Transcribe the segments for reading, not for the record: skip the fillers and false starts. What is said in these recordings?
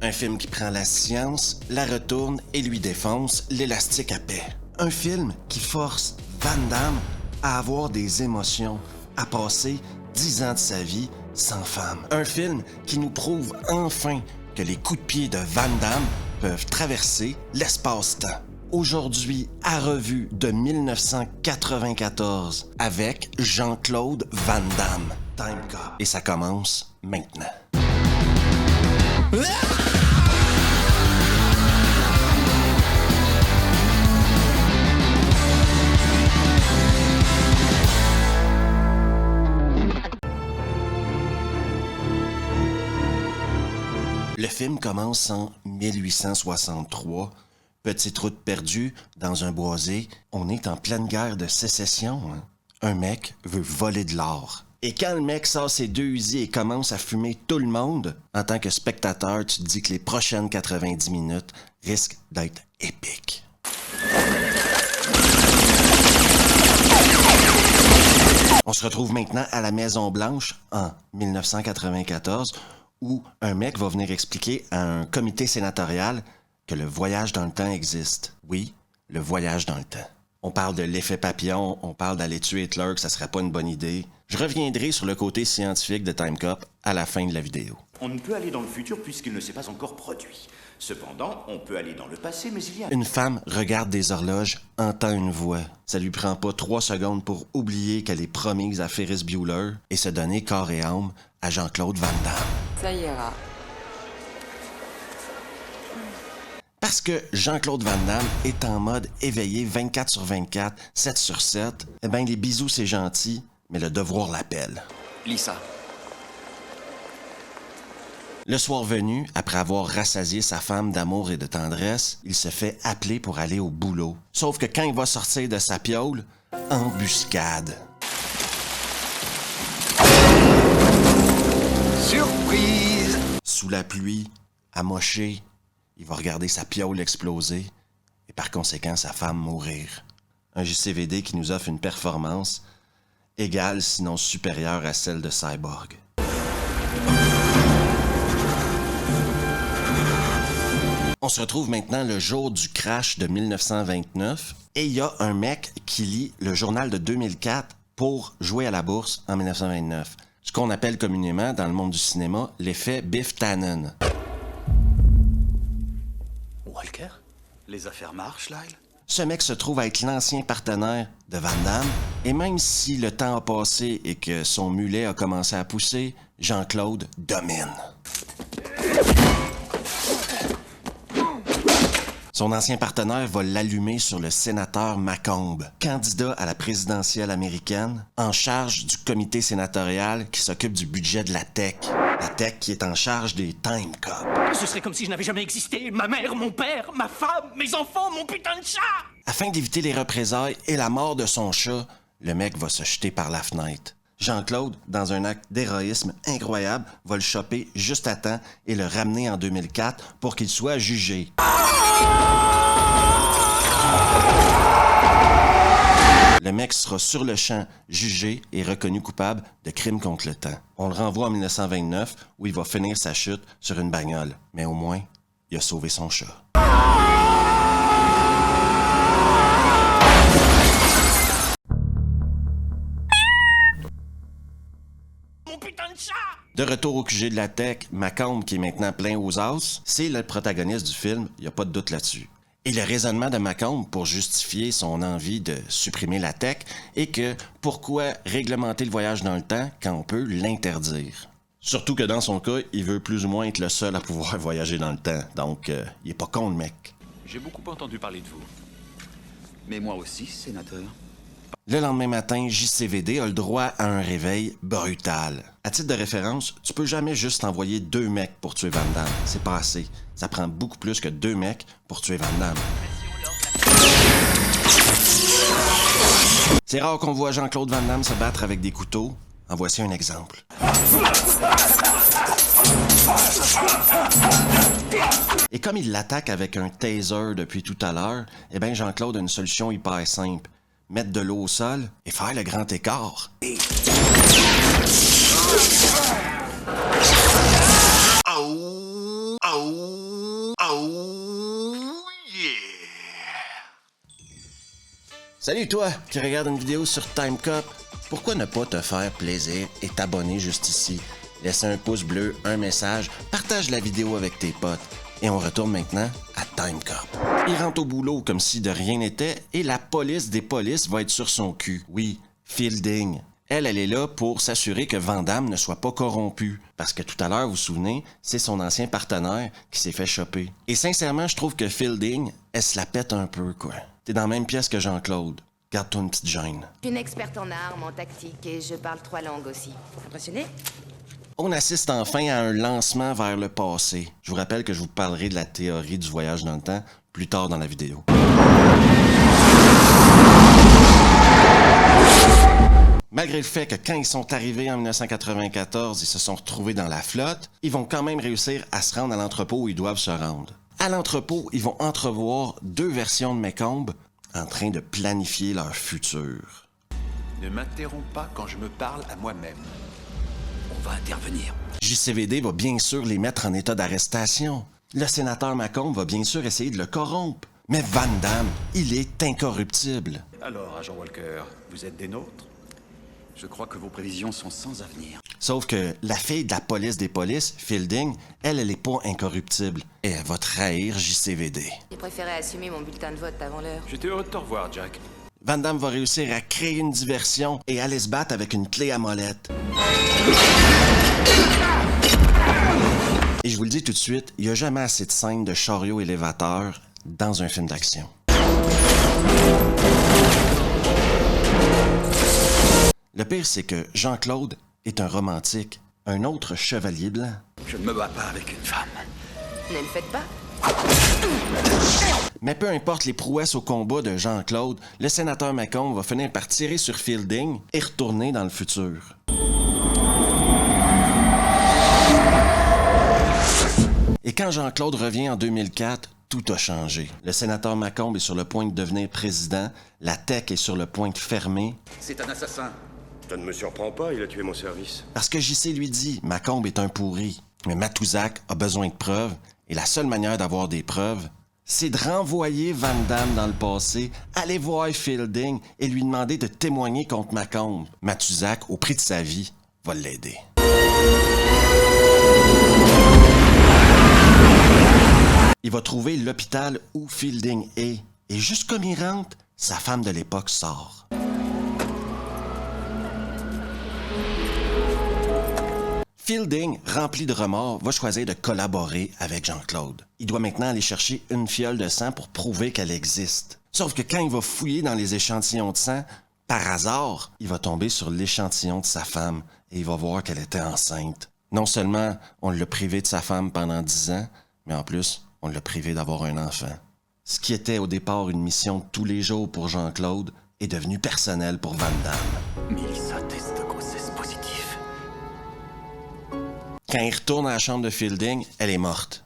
Un film qui prend la science, la retourne et lui défonce l'élastique à paix. Un film qui force Van Damme à avoir des émotions, à passer 10 ans de sa vie sans femme. Un film qui nous prouve enfin que les coups de pied de Van Damme peuvent traverser l'espace-temps. Aujourd'hui, à revue de 1994, avec Jean-Claude Van Damme. Time Cop. Et ça commence maintenant. Le film commence en 1863. Petite route perdue dans un boisé. On est en pleine guerre de sécession. Hein? Un mec veut voler de l'or. Et quand le mec sort ses 2 usines et commence à fumer tout le monde, en tant que spectateur, tu te dis que les prochaines 90 minutes risquent d'être épiques. On se retrouve maintenant à la Maison-Blanche en 1994, où un mec va venir expliquer à un comité sénatorial que le voyage dans le temps existe. Oui, le voyage dans le temps. On parle de l'effet papillon, on parle d'aller tuer Hitler, que ça serait pas une bonne idée. Je reviendrai sur le côté scientifique de Time Cop à la fin de la vidéo. On ne peut aller dans le futur puisqu'il ne s'est pas encore produit. Cependant, on peut aller dans le passé, mais il y a... Une femme regarde des horloges, entend une voix. Ça lui prend pas 3 secondes pour oublier qu'elle est promise à Ferris Bueller et se donner corps et âme à Jean-Claude Van Damme. Ça ira. Parce que Jean-Claude Van Damme est en mode éveillé 24 sur 24, 7 sur 7, eh bien les bisous c'est gentil, mais le devoir l'appelle. Lisa. Le soir venu, après avoir rassasié sa femme d'amour et de tendresse, il se fait appeler pour aller au boulot. Sauf que quand il va sortir de sa piaule, embuscade. Surprise! Sous la pluie, amoché, il va regarder sa piaule exploser et par conséquent sa femme mourir. Un JCVD qui nous offre une performance égale sinon supérieure à celle de Cyborg. On se retrouve maintenant le jour du crash de 1929 et il y a un mec qui lit le journal de 2004 pour jouer à la bourse en 1929. Ce qu'on appelle communément dans le monde du cinéma l'effet Biff Tannen. Walker? Les affaires marchent, Lyle? Ce mec se trouve à être l'ancien partenaire de Van Damme, et même si le temps a passé et que son mulet a commencé à pousser, Jean-Claude domine. Son ancien partenaire va l'allumer sur le sénateur Macomb, candidat à la présidentielle américaine, en charge du comité sénatorial qui s'occupe du budget de la tech. La tech qui est en charge des Time Cop. Ce serait comme si je n'avais jamais existé. Ma mère, mon père, ma femme, mes enfants, mon putain de chat! Afin d'éviter les représailles et la mort de son chat, le mec va se jeter par la fenêtre. Jean-Claude, dans un acte d'héroïsme incroyable, va le choper juste à temps et le ramener en 2004 pour qu'il soit jugé. Le mec sera sur le champ jugé et reconnu coupable de crimes contre le temps. On le renvoie en 1929 où il va finir sa chute sur une bagnole. Mais au moins, il a sauvé son chat. De retour au QG de la tech, Macomb, qui est maintenant plein aux as, c'est le protagoniste du film, il n'y a pas de doute là-dessus. Et le raisonnement de Macomb pour justifier son envie de supprimer la tech est que pourquoi réglementer le voyage dans le temps quand on peut l'interdire? Surtout que dans son cas, il veut plus ou moins être le seul à pouvoir voyager dans le temps, donc il est pas con le mec. J'ai beaucoup entendu parler de vous. Mais moi aussi, sénateur. Le lendemain matin, JCVD a le droit à un réveil brutal. À titre de référence, tu peux jamais juste envoyer 2 mecs pour tuer Van Damme. C'est pas assez. Ça prend beaucoup plus que 2 mecs pour tuer Van Damme. C'est rare qu'on voit Jean-Claude Van Damme se battre avec des couteaux. En voici un exemple. Et comme il l'attaque avec un taser depuis tout à l'heure, eh bien Jean-Claude a une solution hyper simple. Mettre de l'eau au sol et faire le grand écart. Oh! Oh! Oh! Yeah! Salut toi qui regarde une vidéo sur Time Cop. Pourquoi ne pas te faire plaisir et t'abonner juste ici? Laisse un pouce bleu, un message, partage la vidéo avec tes potes. Et on retourne maintenant à Time Cop. Il rentre au boulot comme si de rien n'était et la police des polices va être sur son cul. Oui, Fielding. Elle est là pour s'assurer que Van Damme ne soit pas corrompu. Parce que tout à l'heure, vous vous souvenez, c'est son ancien partenaire qui s'est fait choper. Et sincèrement, je trouve que Fielding, elle se la pète un peu, quoi. T'es dans la même pièce que Jean-Claude. Garde-toi une petite gêne. Je suis une experte en armes, en tactique et je parle 3 langues aussi. Impressionné? On assiste enfin à un lancement vers le passé. Je vous rappelle que je vous parlerai de la théorie du voyage dans le temps plus tard dans la vidéo. Malgré le fait que quand ils sont arrivés en 1994, ils se sont retrouvés dans la flotte, ils vont quand même réussir à se rendre à l'entrepôt où ils doivent se rendre. À l'entrepôt, ils vont entrevoir 2 versions de Mécombe en train de planifier leur futur. Ne m'interromps pas quand je me parle à moi-même. On va intervenir. JCVD va bien sûr les mettre en état d'arrestation. Le sénateur Macomb va bien sûr essayer de le corrompre. Mais Van Damme, il est incorruptible. Alors, agent Walker, vous êtes des nôtres? Je crois que vos prévisions sont sans avenir. Sauf que la fille de la police des polices, Fielding, elle est pas incorruptible. Et elle va trahir JCVD. J'ai préféré assumer mon bulletin de vote avant l'heure. J'étais heureux de te revoir, Jack. Van Damme va réussir à créer une diversion et aller se battre avec une clé à molette. Et je vous le dis tout de suite, il n'y a jamais assez de scènes de chariot élévateur dans un film d'action. Le pire, c'est que Jean-Claude est un romantique, un autre chevalier blanc. Je ne me bats pas avec une femme. Ne le faites pas. Mais peu importe les prouesses au combat de Jean-Claude, le sénateur Macomb va finir par tirer sur Fielding et retourner dans le futur. Et quand Jean-Claude revient en 2004, tout a changé. Le sénateur Macomb est sur le point de devenir président, la tech est sur le point de fermer. C'est un assassin. Ça ne me surprend pas, il a tué mon service. Parce que JC lui dit, Macomb est un pourri. Mais Matouzak a besoin de preuves, et la seule manière d'avoir des preuves, c'est de renvoyer Van Damme dans le passé, aller voir Fielding et lui demander de témoigner contre Macomb. Matouzak, au prix de sa vie, va l'aider. Il va trouver l'hôpital où Fielding est, et juste comme il rentre, sa femme de l'époque sort. Fielding, rempli de remords, va choisir de collaborer avec Jean-Claude. Il doit maintenant aller chercher une fiole de sang pour prouver qu'elle existe. Sauf que quand il va fouiller dans les échantillons de sang, par hasard, il va tomber sur l'échantillon de sa femme et il va voir qu'elle était enceinte. Non seulement on l'a privé de sa femme pendant 10 ans, mais en plus, on l'a privé d'avoir un enfant. Ce qui était au départ une mission de tous les jours pour Jean-Claude est devenu personnel pour Van Damme. Melissa test de grossesse positive. Quand il retourne à la chambre de Fielding, elle est morte.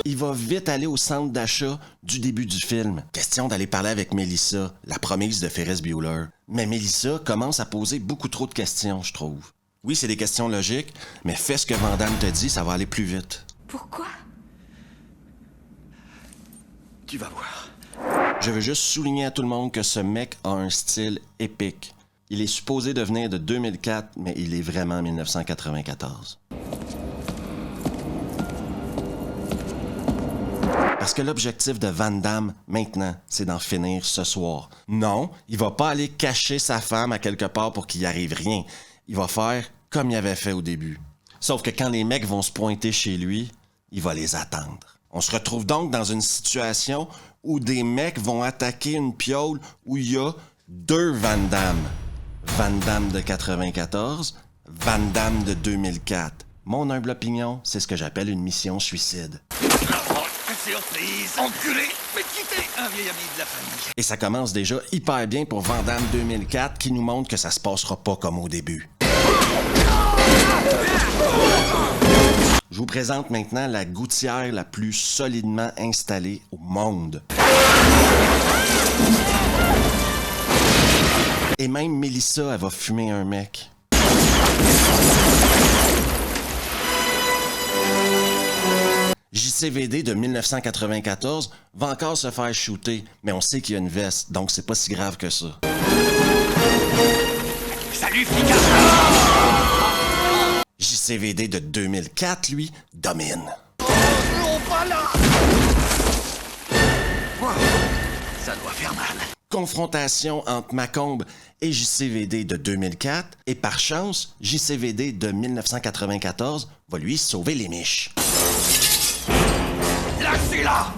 Il va vite aller au centre d'achat du début du film. Question d'aller parler avec Melissa, la promise de Ferris Bueller. Mais Melissa commence à poser beaucoup trop de questions, je trouve. Oui, c'est des questions logiques, mais fais ce que Van Damme te dit, ça va aller plus vite. Pourquoi? Tu vas voir. Je veux juste souligner à tout le monde que ce mec a un style épique. Il est supposé de venir de 2004, mais il est vraiment 1994. Parce que l'objectif de Van Damme, maintenant, c'est d'en finir ce soir. Non, il va pas aller cacher sa femme à quelque part pour qu'il y arrive rien. Il va faire comme il avait fait au début. Sauf que quand les mecs vont se pointer chez lui, il va les attendre. On se retrouve donc dans une situation où des mecs vont attaquer une piole où il y a 2 Van Damme. Van Damme de 94, Van Damme de 2004. Mon humble opinion, c'est ce que j'appelle une mission suicide. Surprise! Enculé! Mais quittez un vieil ami de la famille. Et ça commence déjà hyper bien pour Van Damme 2004 qui nous montre que ça se passera pas comme au début. Je vous présente maintenant la gouttière la plus solidement installée au monde. Et même Melissa, elle va fumer un mec. JCVD de 1994 va encore se faire shooter, mais on sait qu'il y a une veste, donc c'est pas si grave que ça. Salut, flicard! JCVD de 2004, lui, domine. Non, pas là! Ça doit faire mal. Confrontation entre Macomb et JCVD de 2004, et par chance, JCVD de 1994 va lui sauver les miches. Lâchez-la!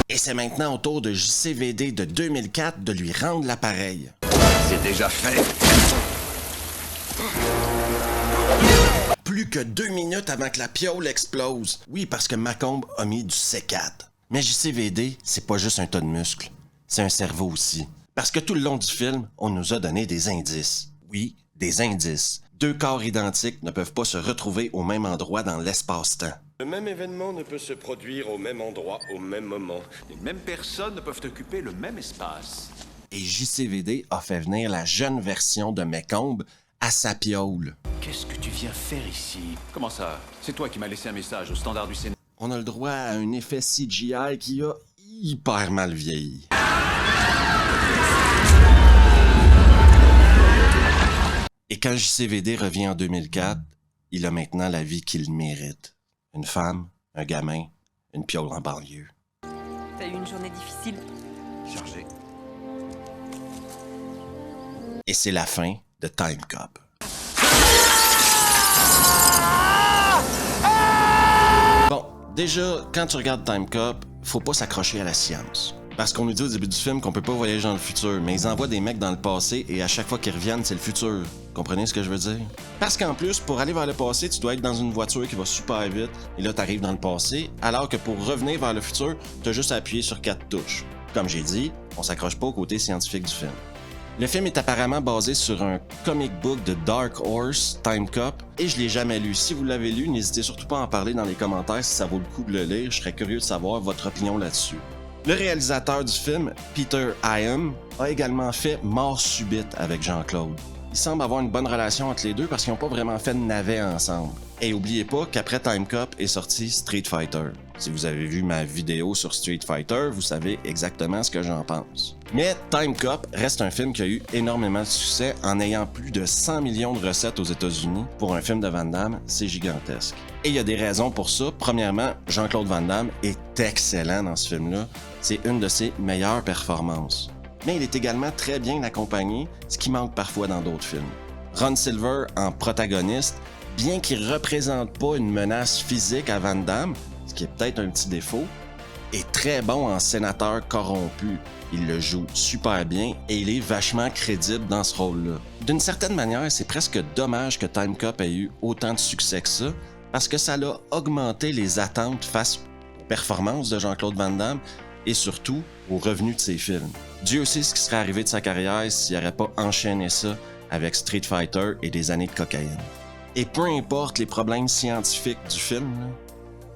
Et c'est maintenant au tour de JCVD de 2004 de lui rendre l'appareil. C'est déjà fait. Plus que 2 minutes avant que la piole explose. Oui, parce que Macomb a mis du C4. Mais JCVD, c'est pas juste un tas de muscles. C'est un cerveau aussi. Parce que tout le long du film, on nous a donné des indices. Oui, des indices. 2 corps identiques ne peuvent pas se retrouver au même endroit dans l'espace-temps. Le même événement ne peut se produire au même endroit au même moment. Les mêmes personnes ne peuvent occuper le même espace. Et JCVD a fait venir la jeune version de Macomb à sa piole. Qu'est-ce que tu viens faire ici? Comment ça? C'est toi qui m'as laissé un message au standard du Sénat. On a le droit à un effet CGI qui a hyper mal vieilli. Et quand JCVD revient en 2004, il a maintenant la vie qu'il mérite. Une femme, un gamin, une piole en banlieue. T'as eu une journée difficile? Chargé. Et c'est la fin de Time Cop. Bon, déjà, quand tu regardes Time Cop, faut pas s'accrocher à la science. Parce qu'on nous dit au début du film qu'on peut pas voyager dans le futur, mais ils envoient des mecs dans le passé et à chaque fois qu'ils reviennent, c'est le futur. Comprenez ce que je veux dire? Parce qu'en plus, pour aller vers le passé, tu dois être dans une voiture qui va super vite, et là t'arrives dans le passé, alors que pour revenir vers le futur, t'as juste à appuyer sur 4 touches. Comme j'ai dit, on s'accroche pas au côté scientifique du film. Le film est apparemment basé sur un comic book de Dark Horse, Time Cop, et je l'ai jamais lu. Si vous l'avez lu, n'hésitez surtout pas à en parler dans les commentaires si ça vaut le coup de le lire, je serais curieux de savoir votre opinion là-dessus. Le réalisateur du film, Peter Hyam, a également fait Mort subite avec Jean-Claude. Il semble avoir une bonne relation entre les deux parce qu'ils n'ont pas vraiment fait de navet ensemble. Et oubliez pas qu'après Time Cop est sorti Street Fighter. Si vous avez vu ma vidéo sur Street Fighter, vous savez exactement ce que j'en pense. Mais Time Cop reste un film qui a eu énormément de succès en ayant plus de 100 millions de recettes aux États-Unis. Pour un film de Van Damme, c'est gigantesque. Et il y a des raisons pour ça. Premièrement, Jean-Claude Van Damme est excellent dans ce film-là. C'est une de ses meilleures performances. Mais il est également très bien accompagné, ce qui manque parfois dans d'autres films. Ron Silver en protagoniste, bien qu'il représente pas une menace physique à Van Damme, ce qui est peut-être un petit défaut, est très bon en sénateur corrompu. Il le joue super bien et il est vachement crédible dans ce rôle-là. D'une certaine manière, c'est presque dommage que Time Cop ait eu autant de succès que ça, parce que ça l'a augmenté les attentes face aux performances de Jean-Claude Van Damme et surtout aux revenus de ses films. Dieu sait ce qui serait arrivé de sa carrière s'il n'aurait pas enchaîné ça avec Street Fighter et des années de cocaïne. Et peu importe les problèmes scientifiques du film,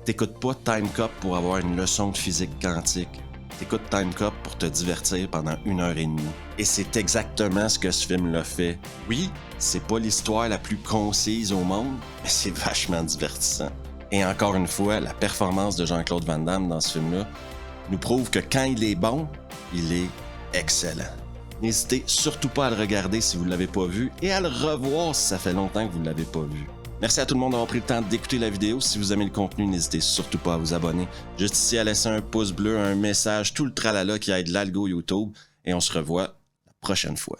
t'écoutes pas Time Cop pour avoir une leçon de physique quantique. T'écoutes Time Cop pour te divertir pendant 1h30. Et c'est exactement ce que ce film l'a fait. Oui, c'est pas l'histoire la plus concise au monde, mais c'est vachement divertissant. Et encore une fois, la performance de Jean-Claude Van Damme dans ce film-là nous prouve que quand il est bon, il est excellent. N'hésitez surtout pas à le regarder si vous ne l'avez pas vu et à le revoir si ça fait longtemps que vous ne l'avez pas vu. Merci à tout le monde d'avoir pris le temps d'écouter la vidéo. Si vous aimez le contenu, n'hésitez surtout pas à vous abonner. Juste ici à laisser un pouce bleu, un message, tout le tralala qui aide l'algo YouTube. Et on se revoit la prochaine fois.